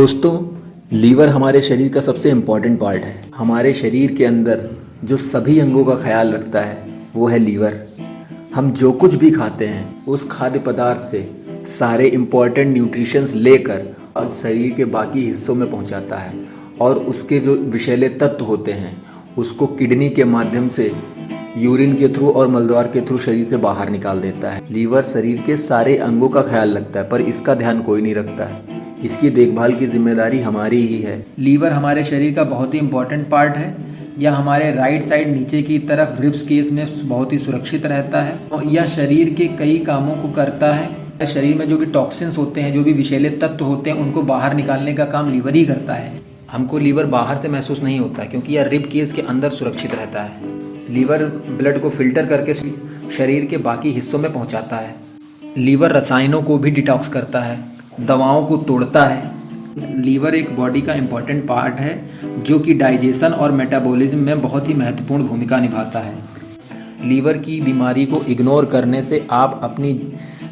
दोस्तों, लीवर हमारे शरीर का सबसे इम्पॉर्टेंट पार्ट है। हमारे शरीर के अंदर जो सभी अंगों का ख्याल रखता है वो है लीवर। हम जो कुछ भी खाते हैं उस खाद्य पदार्थ से सारे इम्पॉर्टेंट न्यूट्रिशंस लेकर और शरीर के बाकी हिस्सों में पहुंचाता है और उसके जो विषैले तत्व होते हैं उसको किडनी के माध्यम से यूरिन के थ्रू और मलद्वार के थ्रू शरीर से बाहर निकाल देता है। लीवर शरीर के सारे अंगों का ख्याल रखता है पर इसका ध्यान कोई नहीं रखता है। इसकी देखभाल की जिम्मेदारी हमारी ही है। लीवर हमारे शरीर का बहुत ही इम्पोर्टेंट पार्ट है। यह हमारे राइट साइड नीचे की तरफ रिब्स केस में बहुत ही सुरक्षित रहता है और यह शरीर के कई कामों को करता है। शरीर में जो भी टॉक्सिन्स होते हैं, जो भी विषैले तत्व होते हैं, उनको बाहर निकालने का काम लीवर ही करता है। हमको लीवर बाहर से महसूस नहीं होता क्योंकि यह रिब केस के अंदर सुरक्षित रहता है। लीवर ब्लड को फिल्टर करके शरीर के बाकी हिस्सों में पहुंचाता है। लीवर रसायनों को भी डिटॉक्स करता है, दवाओं को तोड़ता है। लीवर एक बॉडी का इम्पॉर्टेंट पार्ट है जो कि डाइजेशन और मेटाबॉलिज्म में बहुत ही महत्वपूर्ण भूमिका निभाता है। लीवर की बीमारी को इग्नोर करने से आप अपनी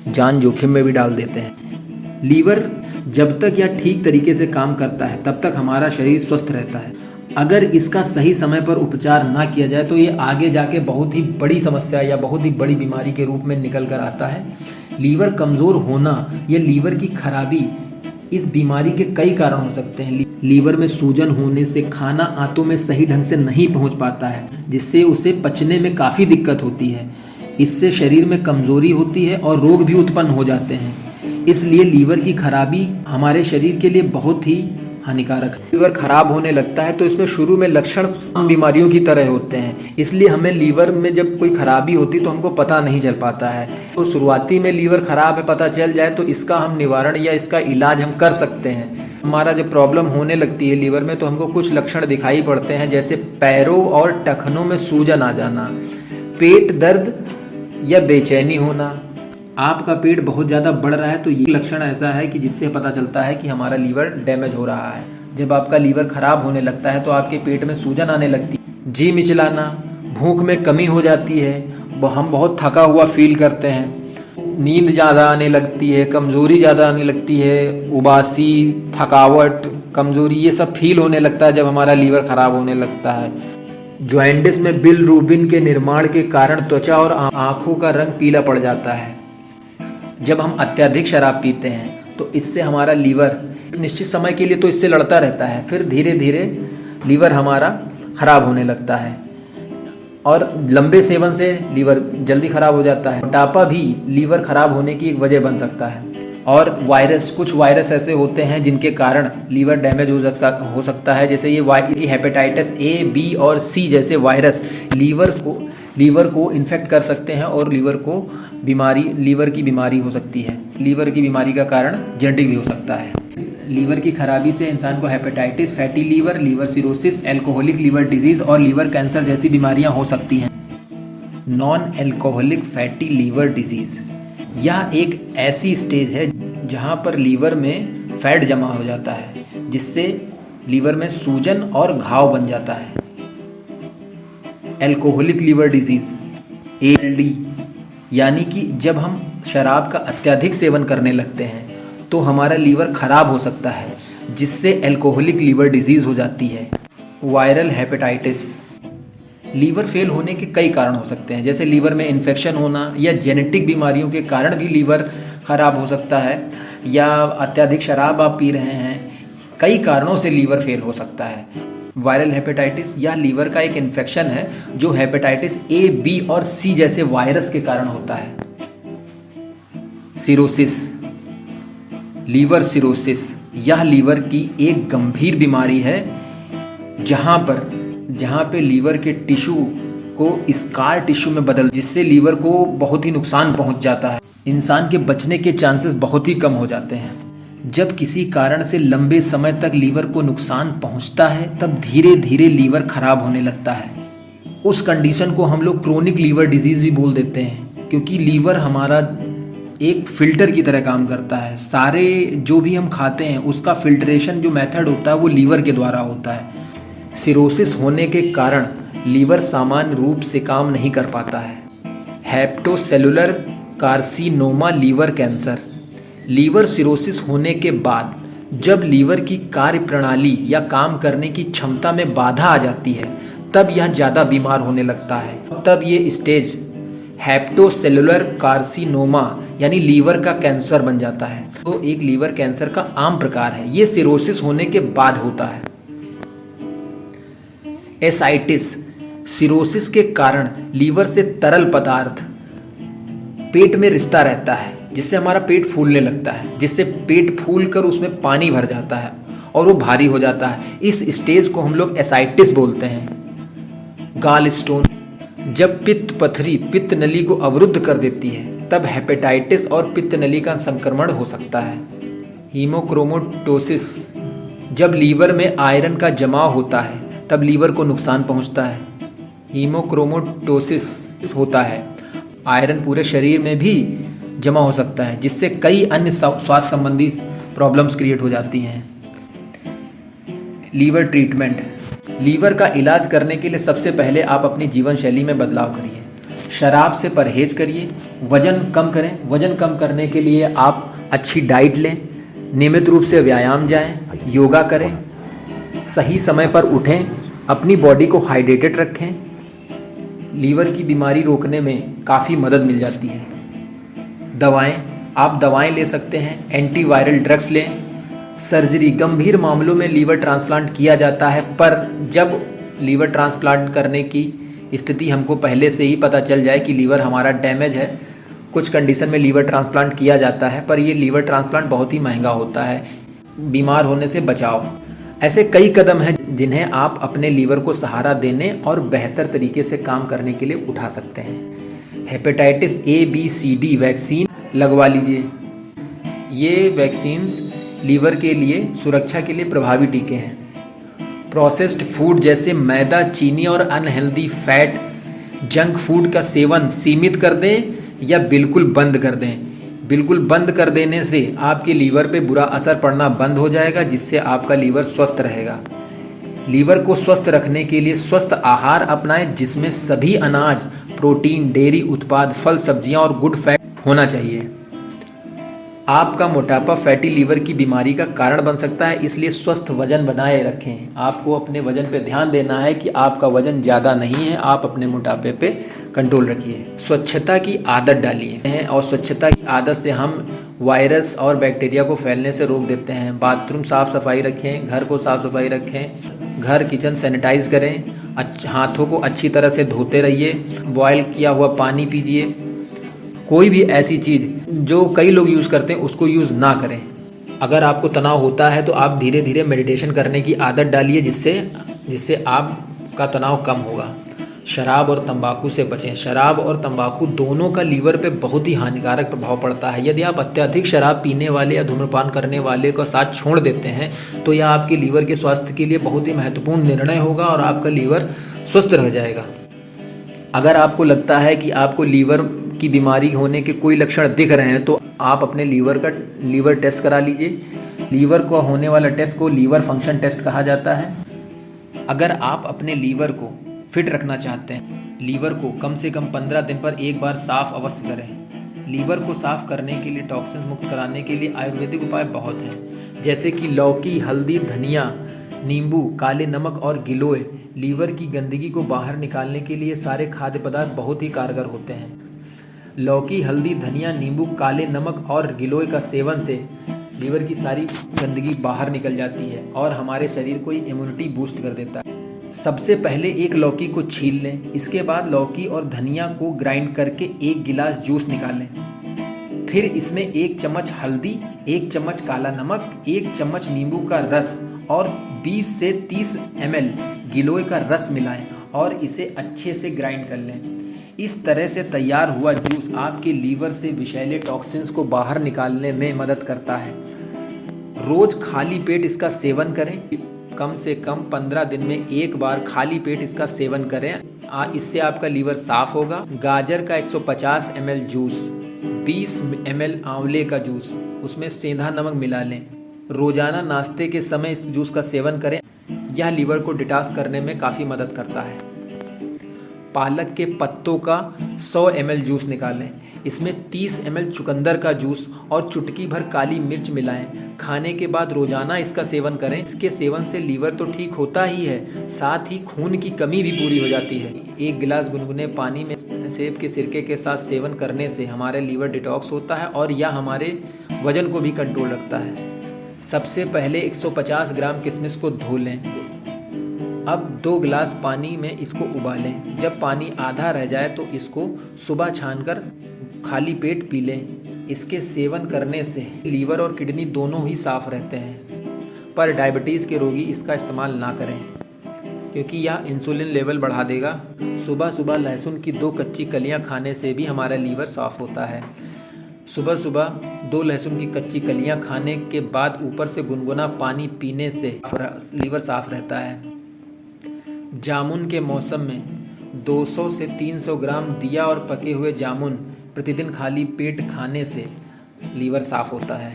जान जोखिम में भी डाल देते हैं। लीवर जब तक यह ठीक तरीके से काम करता है तब तक हमारा शरीर स्वस्थ रहता है। अगर इसका सही समय पर उपचार ना किया जाए तो ये आगे जाके बहुत ही बड़ी समस्या या बहुत ही बड़ी बीमारी के रूप में निकल कर आता है। लीवर कमज़ोर होना या लीवर की खराबी इस बीमारी के कई कारण हो सकते हैं। लीवर में सूजन होने से खाना आंतों में सही ढंग से नहीं पहुंच पाता है, जिससे उसे पचने में काफ़ी दिक्कत होती है। इससे शरीर में कमज़ोरी होती है और रोग भी उत्पन्न हो जाते हैं। इसलिए लीवर की खराबी हमारे शरीर के लिए बहुत ही हानिकारक है। लीवर खराब होने लगता है तो इसमें शुरू में लक्षण बीमारियों की तरह होते हैं। इसलिए हमें लीवर में जब कोई खराबी होती तो हमको पता नहीं चल पाता है। तो शुरुआती में लीवर खराब है पता चल जाए तो इसका हम निवारण या इसका इलाज हम कर सकते हैं। हमारा जब प्रॉब्लम होने लगती है लीवर में तो हमको कुछ लक्षण दिखाई पड़ते हैं, जैसे पैरों और टखनों में सूजन आ जाना, पेट दर्द या बेचैनी होना। आपका पेट बहुत ज़्यादा बढ़ रहा है तो ये लक्षण ऐसा है कि जिससे पता चलता है कि हमारा लीवर डैमेज हो रहा है। जब आपका लीवर खराब होने लगता है तो आपके पेट में सूजन आने लगती है, जी मिचलाना, भूख में कमी हो जाती है, हम बहुत थका हुआ फील करते हैं, नींद ज़्यादा आने लगती है, कमज़ोरी ज़्यादा आने लगती है, उबासी, थकावट, कमज़ोरी, ये सब फील होने लगता है जब हमारा लीवर ख़राब होने लगता है। जॉइंटिस में बिलरुबिन के निर्माण के कारण त्वचा और आँखों का रंग पीला पड़ जाता है। जब हम अत्यधिक शराब पीते हैं तो इससे हमारा लीवर निश्चित समय के लिए तो इससे लड़ता रहता है, फिर धीरे धीरे लीवर हमारा ख़राब होने लगता है और लंबे सेवन से लीवर जल्दी ख़राब हो जाता है। मोटापा भी लीवर ख़राब होने की एक वजह बन सकता है। और कुछ वायरस ऐसे होते हैं जिनके कारण लीवर डैमेज हो सकता है, जैसे ये हेपेटाइटिस ए, बी और सी जैसे वायरस लीवर को इन्फेक्ट कर सकते हैं और लीवर की बीमारी हो सकती है। लीवर की बीमारी का कारण जेनेटिक भी हो सकता है। लीवर की खराबी से इंसान को hepatitis, fatty liver, liver cirrhosis, alcoholic liver disease और लीवर कैंसर जैसी बीमारियां हो सकती हैं। Non alcoholic fatty liver disease यह एक ऐसी स्टेज है जहां पर लीवर में फैट जमा हो जाता है, जिससे लीवर में सूजन और घाव बन जाता है। अल्कोहलिक लीवर डिजीज़ ALD, यानी कि जब हम शराब का अत्यधिक सेवन करने लगते हैं तो हमारा लीवर खराब हो सकता है, जिससे अल्कोहलिक लीवर डिजीज़ हो जाती है। वायरल हेपेटाइटिस, लीवर फेल होने के कई कारण हो सकते हैं, जैसे लीवर में इन्फेक्शन होना या जेनेटिक बीमारियों के कारण भी लीवर खराब हो सकता है, या अत्यधिक शराब आप पी रहे हैं, कई कारणों से लीवर फेल हो सकता है। वायरल हेपेटाइटिस यह लीवर का एक इन्फेक्शन है जो हेपेटाइटिस A, B और C जैसे वायरस के कारण होता है। सिरोसिस, लीवर सिरोसिस यह लीवर की एक गंभीर बीमारी है जहां पे लीवर के टिश्यू को स्कार टिश्यू में जिससे लीवर को बहुत ही नुकसान पहुंच जाता है। इंसान के बचने के चांसेस बहुत ही कम हो जाते हैं। जब किसी कारण से लंबे समय तक लीवर को नुकसान पहुंचता है तब धीरे धीरे लीवर खराब होने लगता है। उस कंडीशन को हम लोग क्रोनिक लीवर डिजीज़ भी बोल देते हैं, क्योंकि लीवर हमारा एक फ़िल्टर की तरह काम करता है। सारे जो भी हम खाते हैं उसका फिल्ट्रेशन जो मेथड होता है वो लीवर के द्वारा होता है। सिरोसिस होने के कारण लीवर सामान्य रूप से काम नहीं कर पाता है। Hepatocellular carcinoma liver cancer, liver cirrhosis होने के बाद जब लीवर की कार्य प्रणाली या काम करने की क्षमता में बाधा आ जाती है तब यह ज़्यादा बीमार होने लगता है। तब ये स्टेज हेप्टोसेलुलर कार्सिनोमा यानी लीवर का कैंसर बन जाता है। तो एक लीवर कैंसर का आम प्रकार है, ये सिरोसिस होने के बाद होता है। एसाइटिस, सिरोसिस के कारण लीवर से तरल पदार्थ पेट में रिश्ता रहता है जिससे हमारा पेट फूलने लगता है, जिससे पेट फूलकर उसमें पानी भर जाता है और वो भारी हो जाता है। इस स्टेज को हम लोग एसाइटिस बोलते हैं। गाल स्टोन, जब पित्त पथरी पित्त नली को अवरुद्ध कर देती है तब हेपेटाइटिस और पित्त नली का संक्रमण हो सकता है। हीमोक्रोमेटोसिस, जब लीवर में आयरन का जमाव होता है तब लीवर को नुकसान पहुंचता है। हीमोक्रोमेटोसिस होता है, आयरन पूरे शरीर में भी जमा हो सकता है जिससे कई अन्य स्वास्थ्य संबंधी प्रॉब्लम्स क्रिएट हो जाती हैं। लीवर ट्रीटमेंट, लीवर का इलाज करने के लिए सबसे पहले आप अपनी जीवन शैली में बदलाव करिए। शराब से परहेज करिए, वजन कम करें। वजन कम करने के लिए आप अच्छी डाइट लें, नियमित रूप से व्यायाम जाएं, योगा करें, सही समय पर उठें, अपनी बॉडी को हाइड्रेटेड रखें। लीवर की बीमारी रोकने में काफ़ी मदद मिल जाती है। दवाएं, आप दवाएं ले सकते हैं, एंटीवायरल ड्रग्स लें। सर्जरी, गंभीर मामलों में लीवर ट्रांसप्लांट किया जाता है, पर जब लीवर ट्रांसप्लांट करने की स्थिति हमको पहले से ही पता चल जाए कि लीवर हमारा डैमेज है, कुछ कंडीशन में लीवर ट्रांसप्लांट किया जाता है, पर ये लीवर ट्रांसप्लांट बहुत ही महंगा होता है। बीमार होने से बचाव, ऐसे कई कदम हैं जिन्हें आप अपने लीवर को सहारा देने और बेहतर तरीके से काम करने के लिए उठा सकते हैं। Hepatitis A B C D vaccine लगवा लीजिए। ये वैक्सीन्स लीवर के लिए सुरक्षा के लिए प्रभावी टीके हैं। प्रोसेस्ड फूड जैसे मैदा, चीनी और अनहेल्दी फैट, जंक फूड का सेवन सीमित कर दें या बिल्कुल बंद कर दें। बिल्कुल बंद कर देने से आपके लीवर पे बुरा असर पड़ना बंद हो जाएगा, जिससे आपका लीवर स्वस्थ रहेगा। लीवर को स्वस्थ रखने के लिए स्वस्थ आहार अपनाएं जिसमें सभी अनाज, प्रोटीन, डेयरी उत्पाद, फल, सब्जियां और गुड फैट होना चाहिए। आपका मोटापा फैटी लीवर की बीमारी का कारण बन सकता है, इसलिए स्वस्थ वजन बनाए रखें। आपको अपने वजन पे ध्यान देना है कि आपका वजन ज़्यादा नहीं है, आप अपने मोटापे पे कंट्रोल रखिए। स्वच्छता की आदत डालिए और स्वच्छता की आदत से हम वायरस और बैक्टीरिया को फैलने से रोक देते हैं। बाथरूम साफ़ सफाई रखें, घर को साफ़ सफाई रखें, घर किचन सैनिटाइज करें, हाथों को अच्छी तरह से धोते रहिए, बॉयल किया हुआ पानी पीजिए। कोई भी ऐसी चीज़ जो कई लोग यूज़ करते हैं उसको यूज़ ना करें। अगर आपको तनाव होता है तो आप धीरे धीरे मेडिटेशन करने की आदत डालिए जिससे आपका तनाव कम होगा। शराब और तंबाकू से बचें। शराब और तंबाकू दोनों का लीवर पे बहुत ही हानिकारक प्रभाव पड़ता है। यदि आप अत्यधिक शराब पीने वाले या धूम्रपान करने वाले को साथ छोड़ देते हैं तो यह आपके लीवर के स्वास्थ्य के लिए बहुत ही महत्वपूर्ण निर्णय होगा और आपका लीवर स्वस्थ रह जाएगा। अगर आपको लगता है कि आपको लीवर की बीमारी होने के कोई लक्षण दिख रहे हैं तो आप अपने लीवर टेस्ट करा लीजिए। लीवर को होने वाला टेस्ट को लीवर फंक्शन टेस्ट कहा जाता है। अगर आप अपने लीवर को फिट रखना चाहते हैं, लीवर को कम से कम 15 दिन पर एक बार साफ अवश्य करें। लीवर को साफ करने के लिए, टॉक्सिन्स मुक्त कराने के लिए आयुर्वेदिक उपाय बहुत हैं, जैसे कि लौकी, हल्दी, धनिया, नींबू, काले नमक और गिलोय। लीवर की गंदगी को बाहर निकालने के लिए सारे खाद्य पदार्थ बहुत ही कारगर होते हैं। लौकी, हल्दी, धनिया, नींबू, काले नमक और गिलोय का सेवन से लीवर की सारी गंदगी बाहर निकल जाती है और हमारे शरीर को इम्यूनिटी बूस्ट कर देता है। सबसे पहले एक लौकी को छील लें, इसके बाद लौकी और धनिया को ग्राइंड करके 1 गिलास जूस निकालें। फिर इसमें 1 चम्मच हल्दी, 1 चम्मच काला नमक, 1 चम्मच नींबू का रस और 20 से 30 ml गिलोय का रस मिलाएं और इसे अच्छे से ग्राइंड कर लें। इस तरह से तैयार हुआ जूस आपके लीवर से विषैले टॉक्सिन्स को बाहर निकालने में मदद करता है। रोज खाली पेट इसका सेवन करें। कम से कम 15 दिन में एक बार खाली पेट इसका सेवन करें, इससे आपका लीवर साफ होगा। गाजर का 150 ml जूस, 20 ml आंवले का जूस, उसमें सेंधा नमक मिला लें। रोजाना नाश्ते के समय इस जूस का सेवन करें, यह लीवर को डिटॉक्स करने में काफ़ी मदद करता है। पालक के पत्तों का 100 ml जूस निकालें, इसमें 30 ml चुकंदर का जूस और चुटकी भर काली मिर्च मिलाएं। खाने के बाद रोजाना इसका सेवन करें। इसके सेवन से लीवर तो ठीक होता ही है, साथ ही खून की कमी भी पूरी हो जाती है। 1 गिलास गुनगुने पानी में सेब के सिरके के साथ सेवन करने से हमारे लीवर डिटॉक्स होता है और यह हमारे वजन को भी कंट्रोल रखता है। सबसे पहले 150 ग्राम किशमिश को धो लें। अब 2 गिलास पानी में इसको उबालें। जब पानी आधा रह जाए तो इसको सुबह छानकर खाली पेट पी लें। इसके सेवन करने से लीवर और किडनी दोनों ही साफ रहते हैं, पर डायबिटीज़ के रोगी इसका इस्तेमाल ना करें क्योंकि यह इंसुलिन लेवल बढ़ा देगा। सुबह सुबह लहसुन की 2 कच्ची कलियां खाने से भी हमारा लीवर साफ होता है। सुबह सुबह 2 लहसुन की कच्ची कलियां खाने के बाद ऊपर से गुनगुना पानी पीने से लीवर साफ रहता है। जामुन के मौसम में 200 से 300 ग्राम दिया और पके हुए जामुन प्रतिदिन खाली पेट खाने से लीवर साफ होता है।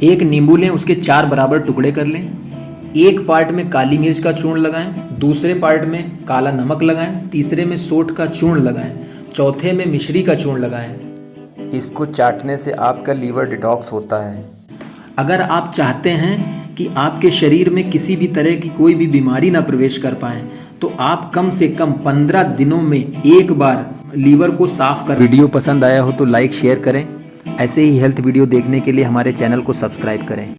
1 नींबू लें, उसके 4 बराबर टुकड़े कर लें। 1 पार्ट में काली मिर्च का चूर्ण लगाएं, दूसरे पार्ट में काला नमक लगाएं, तीसरे में सोंठ का चूर्ण लगाएं, चौथे में मिश्री का चूर्ण लगाएं। इसको चाटने से आपका लीवर डिटॉक्स होता है। अगर आप चाहते हैं कि आपके शरीर में किसी भी तरह की कोई भी बीमारी ना प्रवेश कर पाए तो आप कम से कम 15 दिनों में 1 बार लीवर को साफ कर। वीडियो पसंद आया हो तो लाइक शेयर करें। ऐसे ही हेल्थ वीडियो देखने के लिए हमारे चैनल को सब्सक्राइब करें।